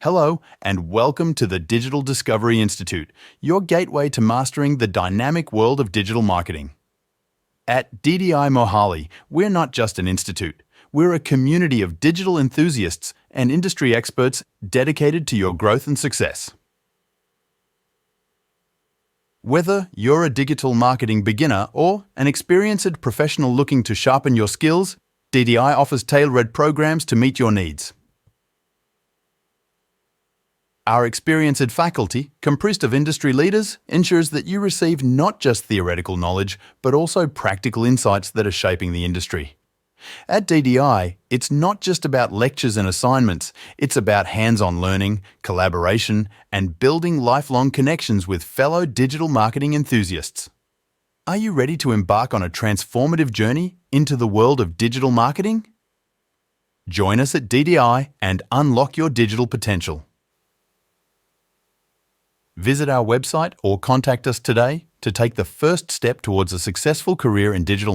Hello, and welcome to the Digital Discovery Institute, your gateway to mastering the dynamic world of digital marketing. At DDI Mohali, we're not just an institute. We're a community of digital enthusiasts and industry experts dedicated to your growth and success. Whether you're a digital marketing beginner or an experienced professional looking to sharpen your skills, DDI offers tailored programs to meet your needs. Our experienced faculty, comprised of industry leaders, ensures that you receive not just theoretical knowledge, but also practical insights that are shaping the industry. At DDI, it's not just about lectures and assignments, it's about hands-on learning, collaboration, and building lifelong connections with fellow digital marketing enthusiasts. Are you ready to embark on a transformative journey into the world of digital marketing? Join us at DDI and unlock your digital potential. Visit our website or contact us today to take the first step towards a successful career in digital